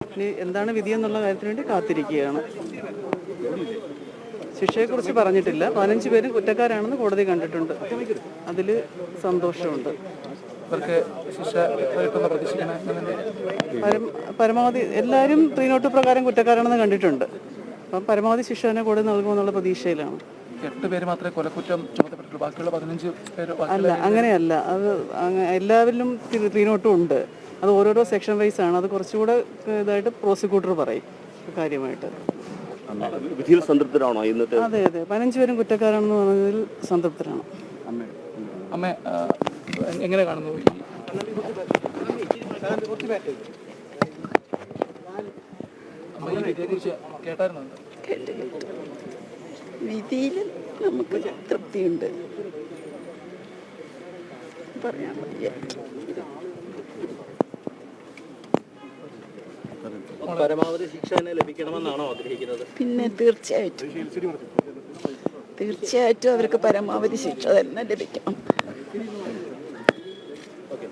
ഇനി എന്താണ് വിധി എന്നുള്ള കാര്യത്തിന് വേണ്ടി കാത്തിരിക്കുകയാണ്. ശിക്ഷയെക്കുറിച്ച് പറഞ്ഞിട്ടില്ല. 15 പേരും കുറ്റക്കാരാണെന്ന് കോടതി കണ്ടിട്ടുണ്ട്. അതിൽ സന്തോഷമുണ്ട്. പരമാവധി എല്ലാവരും 3 നോട്ട് പ്രകാരം കുറ്റക്കാരാണെന്ന് കണ്ടിട്ടുണ്ട്. അപ്പം പരമാവധി ശിക്ഷ തന്നെ കോടതി നൽകുമെന്നുള്ള പ്രതീക്ഷയിലാണ്. 8 പേര് മാത്രമേ കൊലക്കുറ്റം ചുമത്തപ്പെട്ടിട്ടുള്ളൂ, ബാക്കിയുള്ള 15 പേര് അല്ല, അങ്ങനെയല്ല. അത് എല്ലാവരിലും 3 നോട്ടും ഉണ്ട്. അത് ഓരോരോ സെക്ഷൻ വൈസ് ആണ്. അത് കുറച്ചുകൂടെ ഇതായിട്ട് പ്രോസിക്യൂട്ടർ പറയും കാര്യമായിട്ട്. വിധിയിൽ സംതൃപ്തരാണോ ഇന്നത്തെ? അതെ അതെ, 15 പേരും കുറ്റക്കാരാണെന്ന് പറഞ്ഞതിൽ സംതൃപ്തരാണ്. അമ്മ എങ്ങനെ കാണുന്നു? വിധിയിൽ നമുക്ക് തൃപ്തിയുണ്ട്. പറയാൻ പരമാവധി ശിക്ഷ തന്നെ ലഭിക്കണമെന്നാണോ ആഗ്രഹിക്കുന്നത്? പിന്നെ തീർച്ചയായിട്ടും അവർക്ക് പരമാവധി ശിക്ഷ തന്നെ ലഭിക്കണം. ഓക്കെ.